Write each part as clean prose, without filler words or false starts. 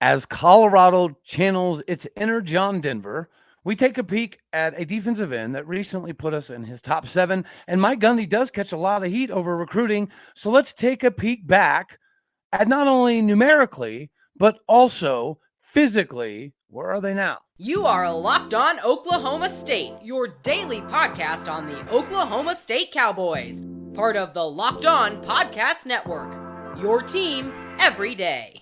As Colorado channels its inner John Denver, we take a peek at a defensive end that recently put us in his top 7. And Mike Gundy does catch a lot of heat over recruiting. So let's take a peek back at not only numerically, but also physically. Where are they now? You are Locked On Oklahoma State, your daily podcast on the Oklahoma State Cowboys, part of the Locked On Podcast Network, your team every day.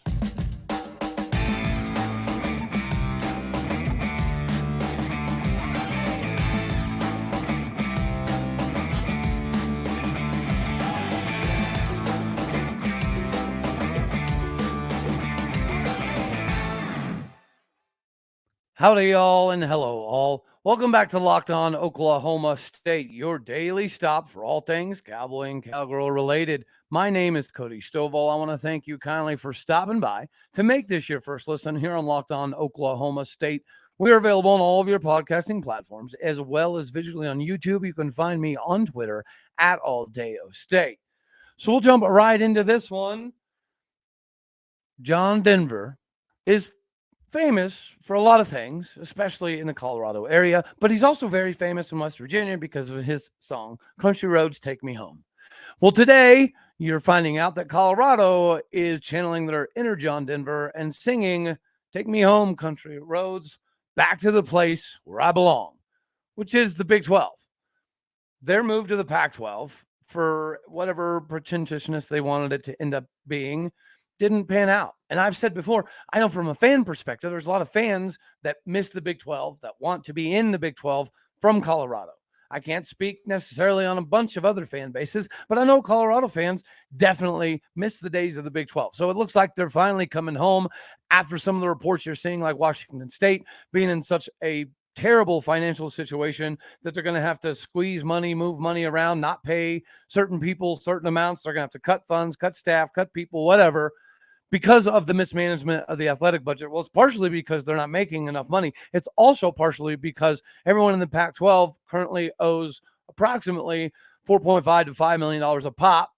Howdy, y'all, and hello, all. Welcome back to Locked On Oklahoma State, your daily stop for all things cowboy and cowgirl related. My name is Cody Stovall. I want to thank you kindly for stopping by to make this your first listen here on Locked On Oklahoma State. We are available on all of your podcasting platforms, as well as visually on YouTube. You can find me on Twitter at AllDayOState. So we'll jump right into this one. John Denver is famous for a lot of things, especially in the Colorado area, but he's also very famous in West Virginia because of his song, Country Roads Take Me Home. Well, today you're finding out that Colorado is channeling their inner John Denver and singing Take Me Home, Country Roads, back to the place where I belong, which is the Big 12. Their move to the Pac-12, for whatever pretentiousness they wanted it to end up being, didn't pan out. And I've said before, I know from a fan perspective, there's a lot of fans that miss the Big 12, that want to be in the Big 12 from Colorado. I can't speak necessarily on a bunch of other fan bases, but I know Colorado fans definitely miss the days of the Big 12. So it looks like they're finally coming home after some of the reports you're seeing, like Washington State being in such a terrible financial situation that they're going to have to squeeze money, move money around, not pay certain people certain amounts. They're going to have to cut funds, cut staff, cut people, whatever, because of the mismanagement of the athletic budget. Well, it's partially because they're not making enough money. It's also partially because everyone in the Pac-12 currently owes approximately $4.5 to $5 million a pop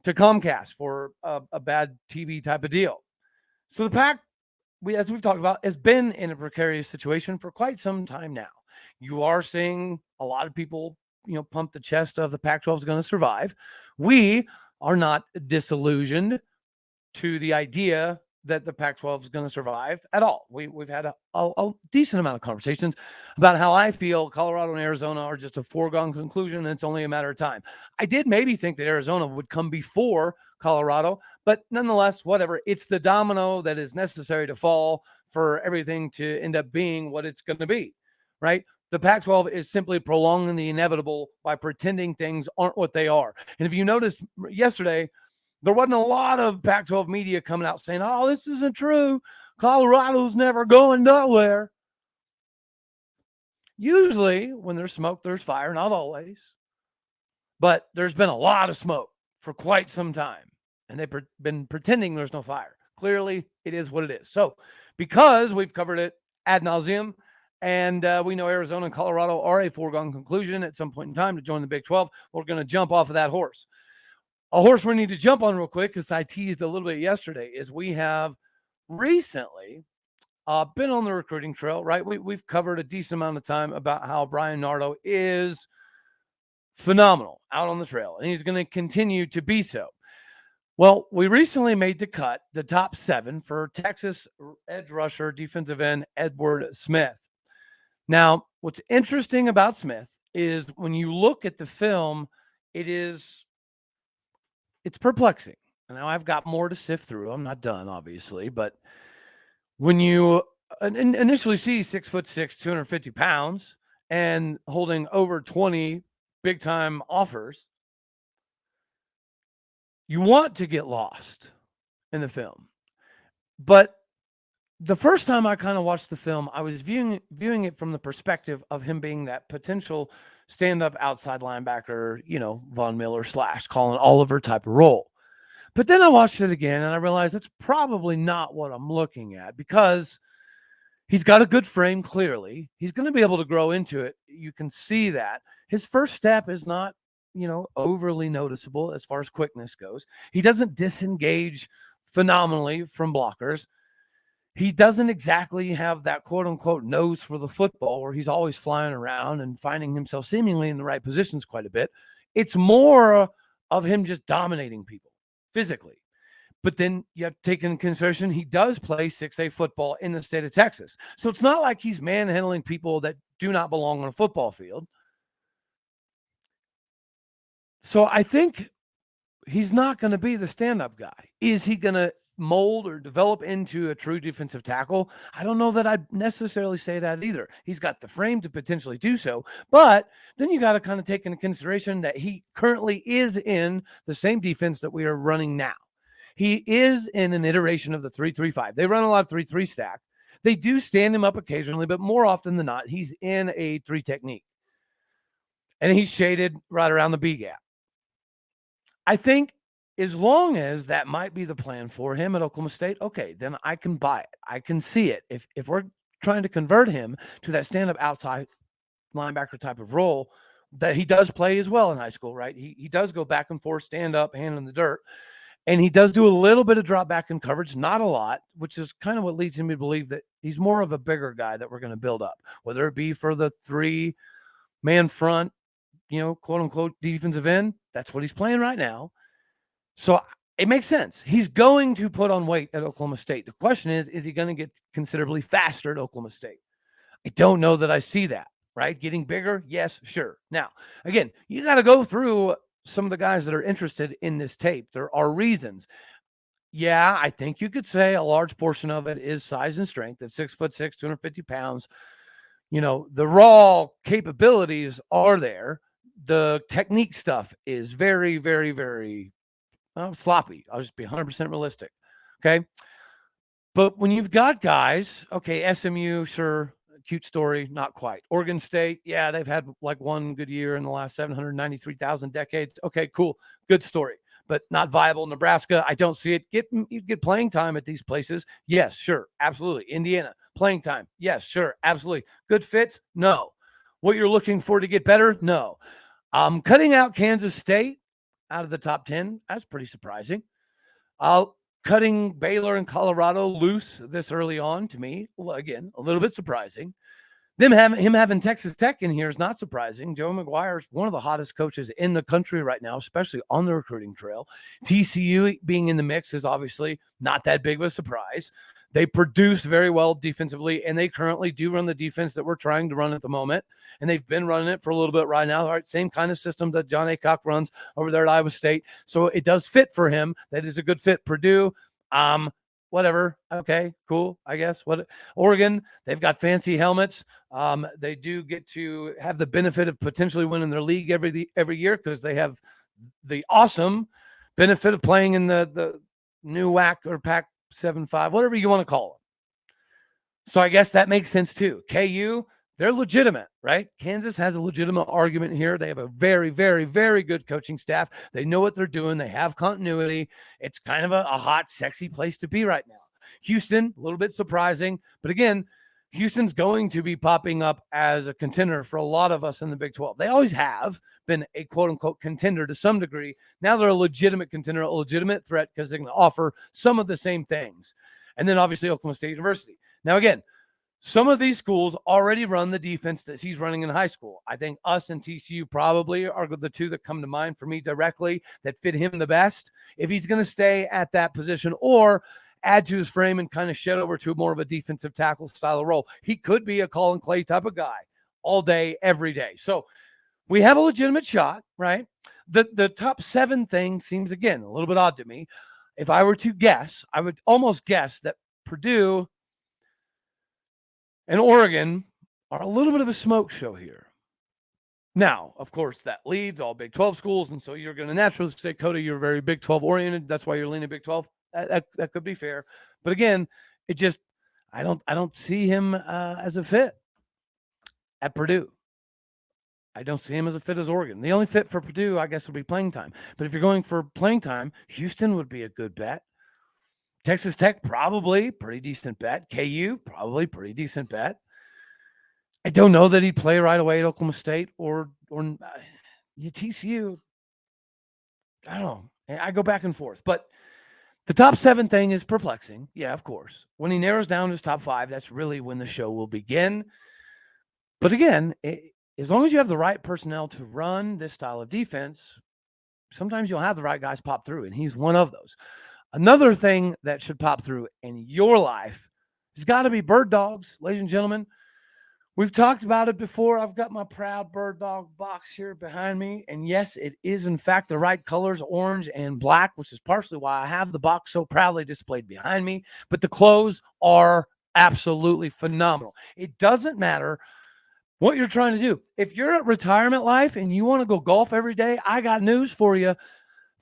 to Comcast for a bad TV type of deal. So the Pac, as we've talked about, has been in a precarious situation for quite some time now. You are seeing a lot of people, pump the chest of the Pac-12 is going to survive. We are not disillusioned to the idea that the Pac-12 is going to survive at all. We've had a decent amount of conversations about how I feel Colorado and Arizona are just a foregone conclusion, and it's only a matter of time. I did maybe think that Arizona would come before Colorado, but nonetheless, whatever. It's the domino that is necessary to fall for everything to end up being what it's going to be, right? The Pac-12 is simply prolonging the inevitable by pretending things aren't what they are. And if you noticed yesterday, there wasn't a lot of Pac-12 media coming out saying, oh, this isn't true. Colorado's never going nowhere. Usually when there's smoke, there's fire. Not always. But there's been a lot of smoke for quite some time. And they've been pretending there's no fire. Clearly, it is what it is. So because we've covered it ad nauseum, and we know Arizona and Colorado are a foregone conclusion at some point in time to join the Big 12, we're going to jump off of that horse. A horse we need to jump on real quick, because I teased a little bit yesterday, is we have recently been on the recruiting trail, right? We've covered a decent amount of time about how Brian Nardo is phenomenal out on the trail, and he's going to continue to be so. Well, we recently made the cut, the top 7 for Texas edge rusher, defensive end Edward Smith. Now, what's interesting about Smith is when you look at the film, it's perplexing. Now, I've got more to sift through. I'm not done, obviously. But when you initially see 6'6", 250 pounds, and holding over 20 big-time offers, you want to get lost in the film. But the first time I kind of watched the film, I was viewing it from the perspective of him being that potential stand-up outside linebacker, Von Miller / Colin Oliver type of role. But then I watched it again and I realized that's probably not what I'm looking at, because he's got a good frame. Clearly, he's going to be able to grow into it. You can see that his first step is not, overly noticeable as far as quickness goes. He doesn't disengage phenomenally from blockers. he doesn't exactly have that quote unquote nose for the football where he's always flying around and finding himself seemingly in the right positions quite a bit. It's more of him just dominating people physically. But then you have to take into consideration he does play 6A football in the state of Texas. So it's not like he's manhandling people that do not belong on a football field. So I think he's not going to be the stand-up guy. Is he going to mold or develop into a true defensive tackle? I don't know that I'd necessarily say that either. He's got the frame to potentially do so, but then you got to kind of take into consideration that he currently is in the same defense that we are running now. He is in an iteration of the 3-3-5. They run a lot of 3-3 stack. They do stand him up occasionally, but more often than not, he's in a 3 technique. And he's shaded right around the B gap. I think as long as that might be the plan for him at Oklahoma State, okay, then I can buy it. I can see it. If we're trying to convert him to that stand-up outside linebacker type of role that he does play as well in high school, right? He does go back and forth, stand up, hand in the dirt. And he does do a little bit of drop back in coverage, not a lot, which is kind of what leads me to believe that he's more of a bigger guy that we're going to build up, whether it be for the 3-man front, quote unquote defensive end. That's what he's playing right now. So it makes sense. He's going to put on weight at Oklahoma State. The question is he going to get considerably faster at Oklahoma State? I don't know that I see that, right? Getting bigger? Yes, sure. Now, again, you got to go through some of the guys that are interested in this tape. There are reasons. Yeah, I think you could say a large portion of it is size and strength. At 6'6", 250 pounds, the raw capabilities are there. The technique stuff is very, very, very sloppy. I'll just be 100% realistic. Okay. But when you've got guys, okay, SMU, sure, cute story, not quite. Oregon State, yeah, they've had like one good year in the last 793,000 decades. Okay, cool, good story, but not viable. Nebraska, I don't see it. You get playing time at these places. Yes, sure, absolutely. Indiana, playing time. Yes, sure, absolutely. Good fits? No. What you're looking for to get better? No. Cutting out Kansas State out of the top 10, that's pretty surprising. Cutting Baylor and Colorado loose this early on, to me, well, again, a little bit surprising. Him having Texas Tech in here is not surprising. Joe McGuire is one of the hottest coaches in the country right now, especially on the recruiting trail. TCU being in the mix is obviously not that big of a surprise. They produce very well defensively, and they currently do run the defense that we're trying to run at the moment. And they've been running it for a little bit right now. All right, same kind of system that John Aycock runs over there at Iowa State. So it does fit for him. That is a good fit. Purdue, whatever. Okay, cool, I guess. Oregon, they've got fancy helmets. They do get to have the benefit of potentially winning their league every year because they have the awesome benefit of playing in the new WAC or Pac 7-5, whatever you want to call them. So I guess that makes sense too. KU, they're legitimate, right? Kansas has a legitimate argument here. They have a very, very, very good coaching staff. They know what they're doing. They have continuity. It's kind of a hot, sexy place to be right now. Houston, a little bit surprising, but again, Houston's going to be popping up as a contender for a lot of us in the Big 12. They always have been a quote-unquote contender to some degree. Now they're a legitimate contender, a legitimate threat because they can offer some of the same things. And then obviously Oklahoma State University. Now again, some of these schools already run the defense that he's running in high school. I think us and TCU probably are the two that come to mind for me directly that fit him the best if he's going to stay at that position or add to his frame and kind of shed over to more of a defensive tackle style of role. He could be a Colin Clay type of guy all day, every day. So we have a legitimate shot, right? The top 7 thing seems, again, a little bit odd to me. If I were to guess, I would almost guess that Purdue and Oregon are a little bit of a smoke show here. Now, of course, that leads all Big 12 schools, and so you're going to naturally say, Cody, you're very Big 12 oriented. That's why you're leaning Big 12. That could be fair, but again, it just I don't see him as a fit at Purdue. I don't see him as a fit as Oregon. The only fit for Purdue, I guess, would be playing time. But if you're going for playing time, Houston would be a good bet. Texas Tech, probably pretty decent bet. KU, probably pretty decent bet. I don't know that he'd play right away at Oklahoma State or TCU. I don't know. I go back and forth, but The top 7 thing is perplexing. Yeah, of course. When he narrows down his top 5, that's really when the show will begin. But again, as long as you have the right personnel to run this style of defense, sometimes you'll have the right guys pop through, and he's one of those. Another thing that should pop through in your life has got to be Birddogs, ladies and gentlemen. We've talked about it before. I've got my proud Birddog box here behind me. And yes, it is in fact the right colors, orange and black, which is partially why I have the box so proudly displayed behind me. But the clothes are absolutely phenomenal. It doesn't matter what you're trying to do. If you're at retirement life and you want to go golf every day, I got news for you.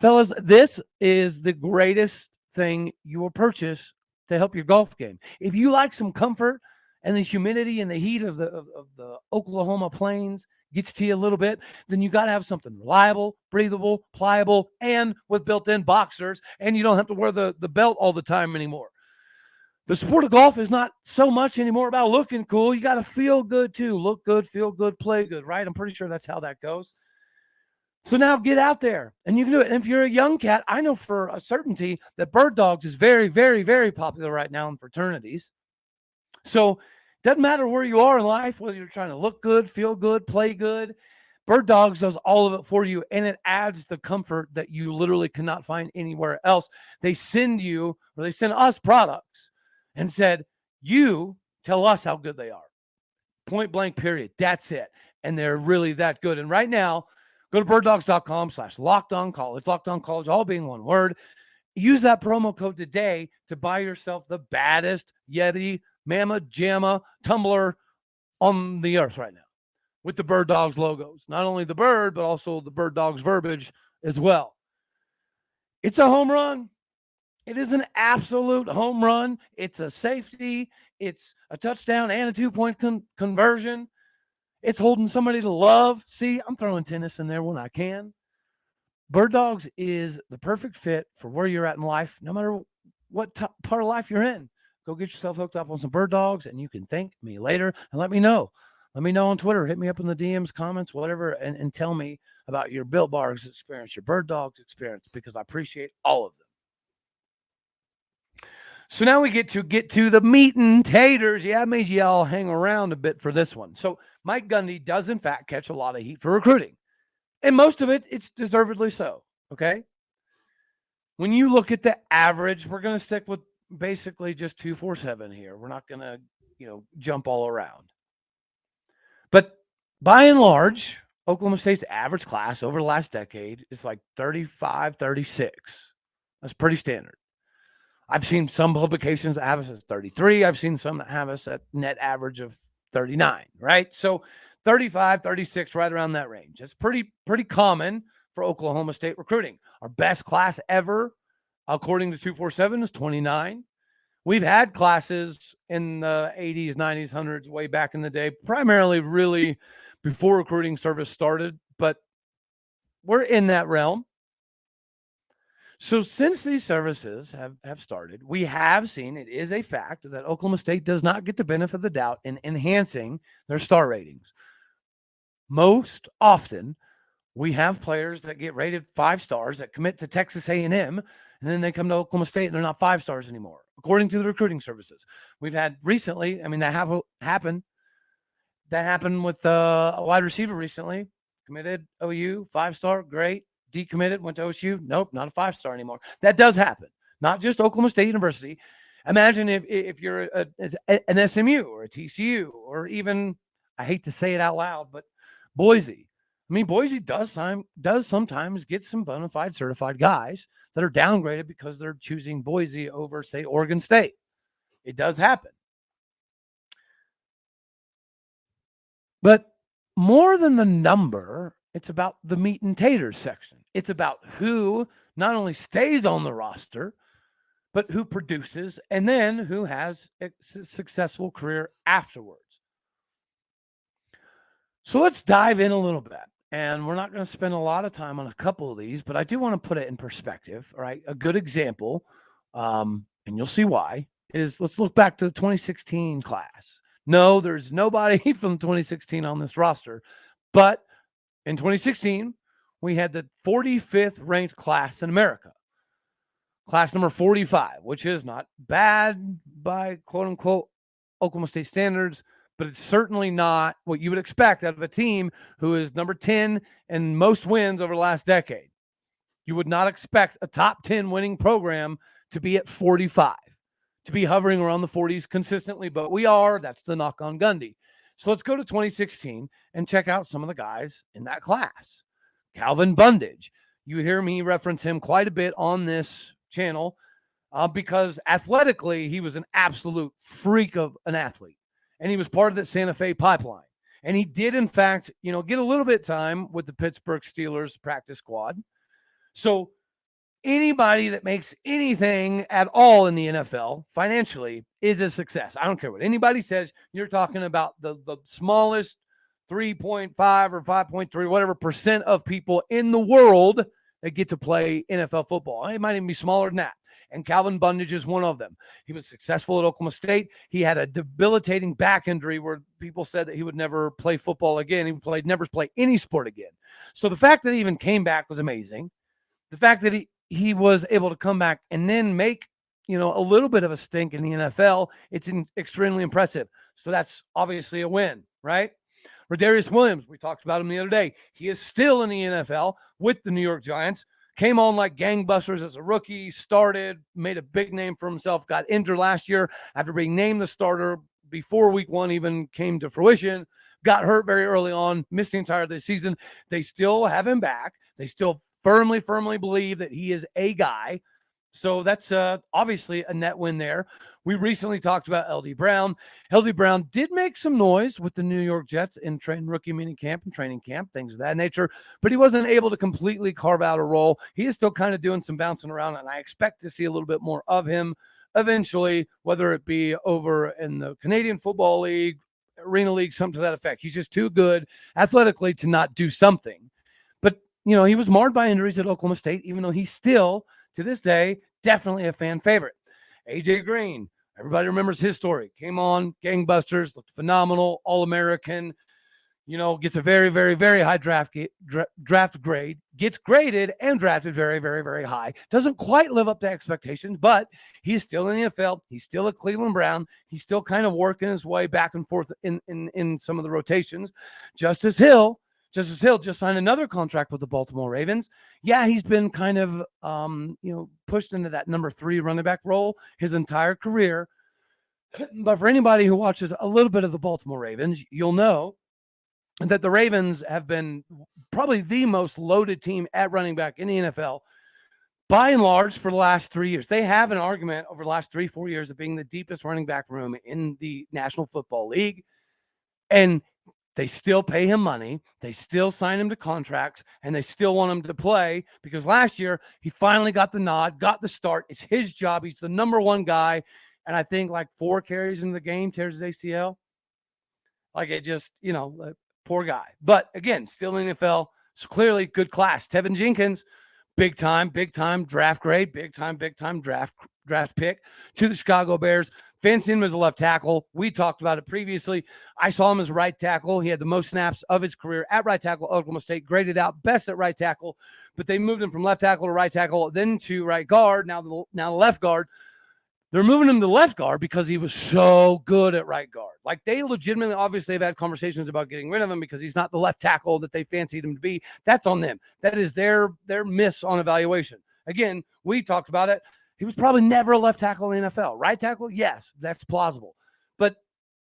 Fellas, this is the greatest thing you will purchase to help your golf game. If you like some comfort, and the humidity and the heat of the Oklahoma plains gets to you a little bit, then you got to have something reliable, breathable, pliable, and with built-in boxers, and you don't have to wear the belt all the time anymore. The sport of golf is not so much anymore about looking cool. You got to feel good too. Look good, feel good, play good, right? I'm pretty sure that's how that goes. So now get out there and you can do it. And if you're a young cat, I know for a certainty that Birddogs is very, very, very popular right now in fraternities. So doesn't matter where you are in life, whether you're trying to look good, feel good, play good, Birddogs does all of it for you, and it adds the comfort that you literally cannot find anywhere else. They send us products and said, you tell us how good they are. Point blank, period. That's it. And they're really that good. And right now, go to birddogs.com/lockedoncollege, lockedoncollege, all being one word. Use that promo code today to buy yourself the baddest Yeti, Mama Jamma tumbler on the earth right now with the Birddogs logos. Not only the bird, but also the Birddogs verbiage as well. It's a home run. It is an absolute home run. It's a safety. It's a touchdown and a 2-point conversion. It's holding somebody to love. See, I'm throwing tennis in there when I can. Birddogs is the perfect fit for where you're at in life, no matter what part of life you're in. Go get yourself hooked up on some Birddogs, and you can thank me later and let me know. Let me know on Twitter. Hit me up in the DMs, comments, whatever, and tell me about your Built Bars experience, your Birddogs experience, because I appreciate all of them. So now we get to the meat and taters. Yeah, I made you all hang around a bit for this one. So Mike Gundy does, in fact, catch a lot of heat for recruiting. And most of it, it's deservedly so, okay? When you look at the average, we're going to stick with basically just 247 here. We're not going to, jump all around. But by and large, Oklahoma State's average class over the last decade is like 35, 36. That's pretty standard. I've seen some publications that have us at 33. I've seen some that have us at net average of 39, right? So 35, 36, right around that range. It's pretty common for Oklahoma State recruiting. Our best class ever, according to 247, is 29. We've had classes in the 80s, 90s, 100s way back in the day, primarily really before recruiting service started, but we're in that realm. So since these services have started, we have seen, it is a fact, that Oklahoma State does not get the benefit of the doubt in enhancing their star ratings. Most often, we have players that get rated 5 stars that commit to Texas A&M, and then they come to Oklahoma State and they're not 5 stars anymore, according to the recruiting services. We've had recently, that happened. That happened with a wide receiver recently. Committed OU, 5-star, great. Decommitted, went to OSU. Nope, not a 5-star anymore. That does happen. Not just Oklahoma State University. Imagine if you're an SMU or a TCU or even, I hate to say it out loud, but Boise. Boise does sometimes get some bona fide certified guys that are downgraded because they're choosing Boise over, say, Oregon State. It does happen. But more than the number, it's about the meat and taters section. It's about who not only stays on the roster, but who produces and then who has a successful career afterwards. So let's dive in a little bit. And we're not going to spend a lot of time on a couple of these, but I do want to put it in perspective. All right. A good example, and you'll see why, is let's look back to the 2016 class. No, there's nobody from 2016 on this roster, but in 2016, we had the 45th ranked class in America. class number 45, which is not bad by quote unquote Oklahoma State standards, but it's certainly not what you would expect out of a team who is number 10 in most wins over the last decade. You would not expect a top 10 winning program to be at 45, to be hovering around the 40s consistently, but we are. That's the knock on Gundy. So let's go to 2016 and check out some of the guys in that class. Calvin Bundage. You hear me reference him quite a bit on this channel because athletically, he was an absolute freak of an athlete. And he was part of the Santa Fe pipeline. And he did, in fact, get a little bit of time with the Pittsburgh Steelers practice squad. So anybody that makes anything at all in the NFL financially is a success. I don't care what anybody says. You're talking about the smallest 3.5 or 5.3, whatever percent of people in the world that get to play NFL football. It might even be smaller than that. And Calvin Bundage is one of them. He was successful at Oklahoma State. He had a debilitating back injury where people said that he would never play football again. He would never play any sport again. So the fact that he even came back was amazing. The fact that he was able to come back and then make, a little bit of a stink in the NFL, it's extremely impressive. So that's obviously a win, right? Rodarius Williams, we talked about him the other day. He is still in the NFL with the New York Giants. Came on like gangbusters as a rookie, started, made a big name for himself, got injured last year after being named the starter before week 1 even came to fruition, got hurt very early on, missed the entire of the season. They still have him back. They still firmly believe that he is a guy. So that's obviously a net win there. We recently talked about LD Brown. LD Brown did make some noise with the New York Jets in rookie mini camp and training camp, things of that nature, but he wasn't able to completely carve out a role. He is still kind of doing some bouncing around, and I expect to see a little bit more of him eventually, whether it be over in the Canadian Football League, Arena League, something to that effect. He's just too good athletically to not do something. But, he was marred by injuries at Oklahoma State, even though he's still, to this day, definitely a fan favorite. AJ Green, everybody remembers his story. Came on, gangbusters, looked phenomenal, All-American, gets a very, very, very high draft grade, gets graded and drafted very, very, very high. Doesn't quite live up to expectations, but he's still in the NFL. He's still a Cleveland Brown. He's still kind of working his way back and forth in some of the rotations. Justice Hill just signed another contract with the Baltimore Ravens. Yeah, he's been kind of, pushed into that number 3 running back role his entire career. But for anybody who watches a little bit of the Baltimore Ravens, you'll know that the Ravens have been probably the most loaded team at running back in the NFL by and large for the last 3 years. They have an argument over the last 3-4 years of being the deepest running back room in the National Football League. And they still pay him money. They still sign him to contracts, and they still want him to play because last year he finally got the nod, got the start. It's his job. He's the number 1 guy. And I think like 4 carries in the game, tears his ACL. Like it just, poor guy. But again, still in the NFL. So clearly good class. Tevin Jenkins, big time draft grade, big time draft pick to the Chicago Bears. Fancy him as a left tackle. We talked about it previously. I saw him as right tackle. He had the most snaps of his career at right tackle, Oklahoma State, graded out best at right tackle, but they moved him from left tackle to right tackle, then to right guard, now the left guard. They're moving him to left guard because he was so good at right guard. Like they legitimately, obviously, have had conversations about getting rid of him because he's not the left tackle that they fancied him to be. That's on them. That is their miss on evaluation. Again, we talked about it. He was probably never a left tackle in the NFL. Right tackle, yes, that's plausible. But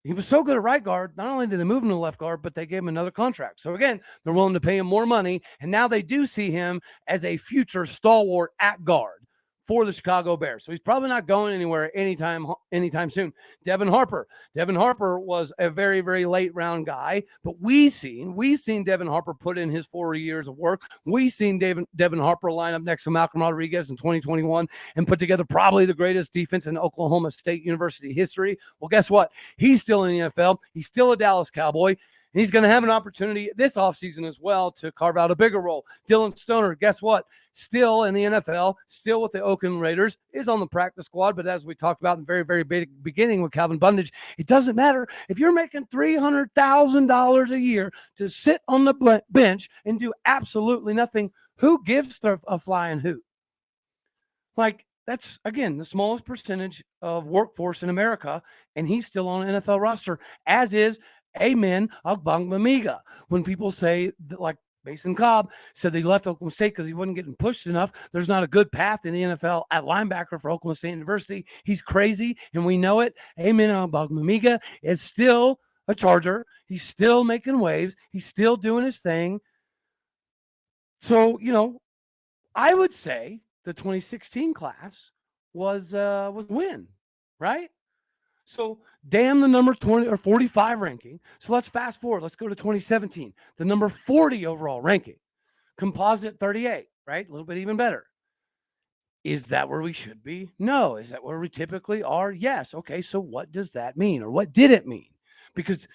he was so good at right guard, not only did they move him to left guard, but they gave him another contract. So again, they're willing to pay him more money, and now they do see him as a future stalwart at guard for the Chicago Bears. So he's probably not going anywhere anytime soon. Devin Harper. Devin Harper was a very, very late round guy, but we've seen Devin Harper put in his 4 years of work. We've seen Devin Harper line up next to Malcolm Rodriguez in 2021 and put together probably the greatest defense in Oklahoma State University history. Well, guess what? He's still in the NFL. He's still a Dallas Cowboy. And he's going to have an opportunity this offseason as well to carve out a bigger role. Dillon Stoner, guess what? Still in the NFL, still with the Oakland Raiders, is on the practice squad. But as we talked about in the very, very beginning with Calvin Bundage, it doesn't matter. If you're making $300,000 a year to sit on the bench and do absolutely nothing, who gives a flying hoot? Like, That's, again, the smallest percentage of workforce in America, and he's still on an NFL roster, as is Amen Ogbongbemiga. When people say that, like Mason Cobb said they left Oklahoma State because he wasn't getting pushed enough, there's not a good path in the NFL at linebacker for Oklahoma State University. He's crazy, and we know it. Amen Ogbongbemiga is still a Charger. He's still making waves. He's still doing his thing. So, I would say the 2016 class was a win, right? So damn the number 20 or 45 ranking. So let's fast forward. Let's go to 2017, the number 40 overall ranking, composite 38, right? A little bit even better. Is that where we should be? No. Is that where we typically are? Yes. Okay. So what does that mean, or what did it mean? Because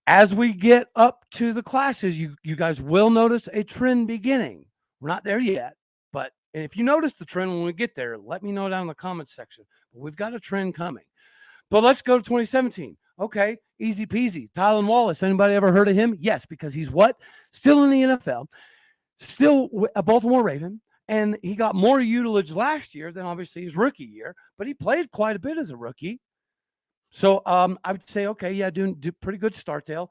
as we get up to the classes, you guys will notice a trend beginning. We're not there yet, but if you notice the trend when we get there, let me know down in the comments section. But we've got a trend coming. But let's go to 2017. Okay, easy peasy. Tylan Wallace. Anybody ever heard of him? Yes, because he's what? Still in the NFL, still a Baltimore Raven, and he got more utilage last year than obviously his rookie year, but he played quite a bit as a rookie. So I would say, okay, yeah, doing pretty good start there.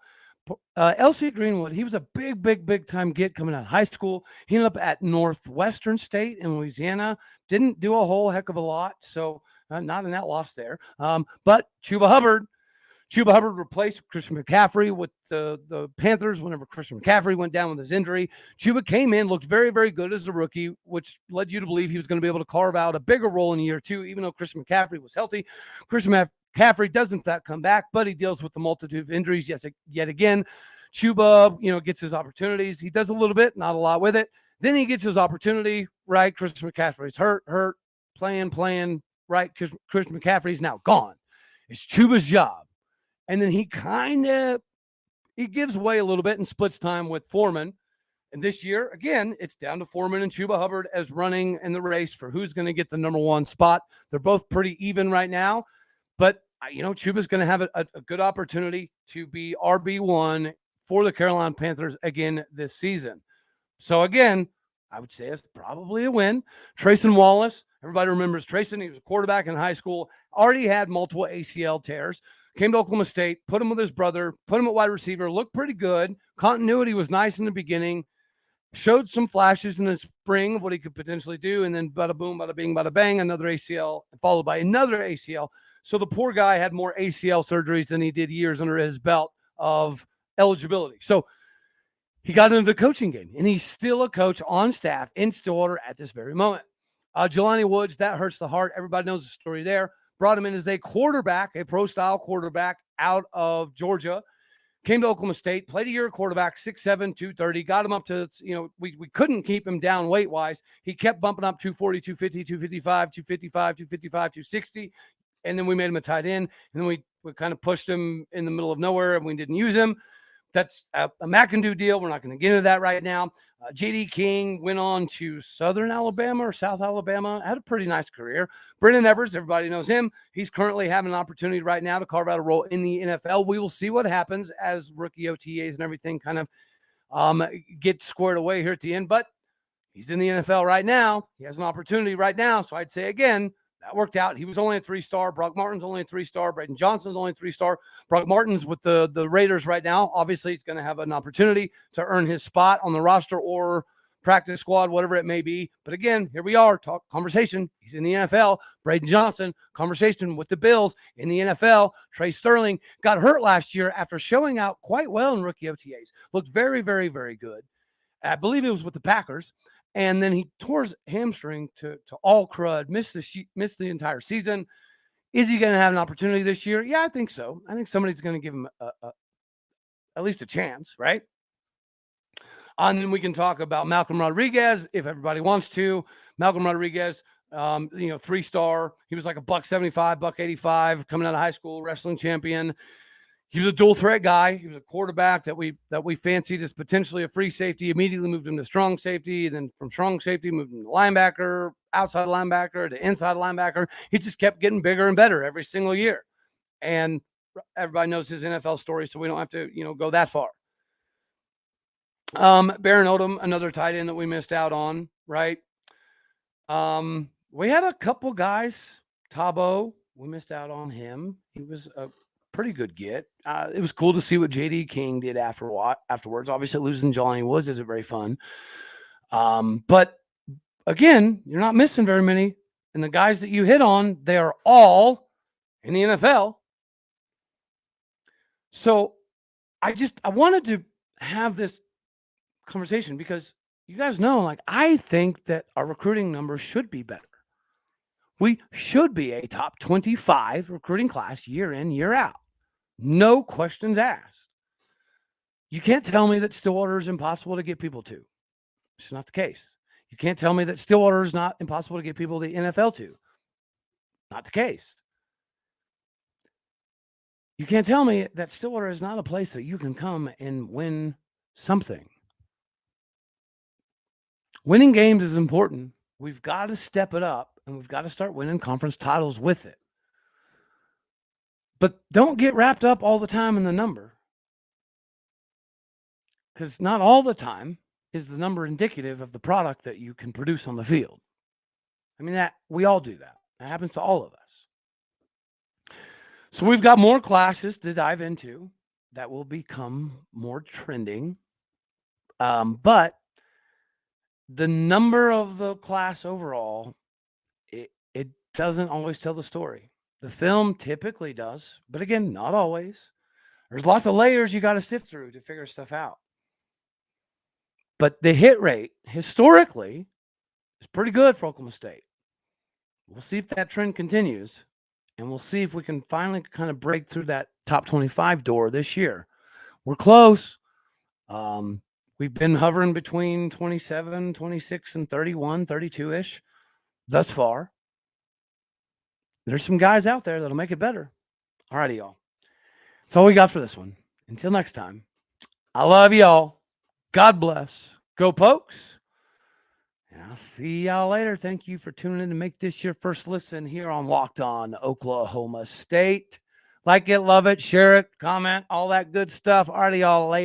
LC Greenwood, he was a big time get coming out of high school. He ended up at Northwestern State in Louisiana. Didn't do a whole heck of a lot, so not in that loss there. But Chuba Hubbard replaced Christian McCaffrey with the Panthers whenever Christian McCaffrey went down with his injury. Chuba came in, looked very, very good as a rookie, which led you to believe he was going to be able to carve out a bigger role in year two, even though Christian McCaffrey was healthy. Christian McCaffrey does in fact come back, but he deals with the multitude of injuries yet again. Chuba, gets his opportunities. He does a little bit, not a lot with it. Then he gets his opportunity, right? Christian McCaffrey's hurt, playing, right? Christian McCaffrey's now gone. It's Chuba's job. And then he gives way a little bit and splits time with Foreman. And this year, again, it's down to Foreman and Chuba Hubbard as running in the race for who's going to get the number one spot. They're both pretty even right now. But, Chuba's going to have a good opportunity to be RB1 for the Carolina Panthers again this season. So, again, I would say it's probably a win. Trayson Wallace, everybody remembers Trayson. He was a quarterback in high school, already had multiple ACL tears. Came to Oklahoma State, put him with his brother, put him at wide receiver, looked pretty good. Continuity was nice in the beginning. Showed some flashes in the spring of what he could potentially do, and then bada boom, bada bing, bada bang, another ACL, followed by another ACL. So the poor guy had more ACL surgeries than he did years under his belt of eligibility. So he got into the coaching game, and he's still a coach on staff in Stillwater at this very moment. Jelani Woods, that hurts the heart. Everybody knows the story there. Brought him in as a quarterback, a pro-style quarterback out of Georgia. Came to Oklahoma State, played a year at quarterback, 6'7", 230. Got him up to, we couldn't keep him down weight-wise. He kept bumping up 240, 250, 255, 255, 255, 260. And then we made him a tight end. And then we kind of pushed him in the middle of nowhere, and we didn't use him. That's a McIndoe deal. We're not going to get into that right now. J.D. King went on to Southern Alabama or South Alabama, had a pretty nice career. Brendan Evers, everybody knows him. He's currently having an opportunity right now to carve out a role in the NFL. We will see what happens as rookie OTAs and everything kind of get squared away here at the end. But he's in the NFL right now. He has an opportunity right now. So I'd say, again, that worked out. He was only a 3-star. Brock Martin's only a 3-star. Braden Johnson's only a 3-star. Brock Martin's with the Raiders right now. Obviously, he's going to have an opportunity to earn his spot on the roster or practice squad, whatever it may be. But again, here we are. Conversation. He's in the NFL. Braden Johnson, conversation with the Bills in the NFL. Tre Sterling got hurt last year after showing out quite well in rookie OTAs. Looked very, very, very good. I believe it was with the Packers. And then he tore his hamstring to all crud, missed the entire season. Is he going to have an opportunity this year? Yeah, I think so. I think somebody's going to give him at least a chance, right? And then we can talk about Malcolm Rodriguez if everybody wants to. Malcolm Rodriguez, 3-star. He was like a $175, $185 coming out of high school, wrestling champion. He was a dual threat guy. He was a quarterback that we fancied as potentially a free safety. Immediately moved him to strong safety. And then from strong safety, moved him to linebacker, outside linebacker, to inside linebacker. He just kept getting bigger and better every single year. And everybody knows his NFL story, so we don't have to, go that far. Baron Odom, another tight end that we missed out on, right? we had a couple guys. Tabo, we missed out on him. He was a pretty good get. It was cool to see what JD King did afterwards. Obviously, losing Johnny Woods isn't very fun. But again, you're not missing very many. And the guys that you hit on, they are all in the NFL. So I wanted to have this conversation because you guys know, like, I think that our recruiting numbers should be better. We should be a top 25 recruiting class year in, year out. No questions asked. You can't tell me that Stillwater is impossible to get people to. It's not the case. You can't tell me that Stillwater is not impossible to get people to the NFL to. Not the case. You can't tell me that Stillwater is not a place that you can come and win something. Winning games is important. We've got to step it up, and we've got to start winning conference titles with it. But don't get wrapped up all the time in the number, because not all the time is the number indicative of the product that you can produce on the field. I mean, that we all do that. That happens to all of us. So we've got more classes to dive into that will become more trending. But the number of the class overall, it doesn't always tell the story. The film typically does, but again, not always. There's lots of layers you got to sift through to figure stuff out. But the hit rate, historically, is pretty good for Oklahoma State. We'll see if that trend continues, and we'll see if we can finally kind of break through that top 25 door this year. We're close. We've been hovering between 27, 26, and 31, 32-ish thus far. There's some guys out there that'll make it better. All righty, y'all. That's all we got for this one. Until next time, I love y'all. God bless. Go Pokes. And I'll see y'all later. Thank you for tuning in to make this your first listen here on Locked On Oklahoma State. Like it, love it, share it, comment, all that good stuff. All righty, y'all later.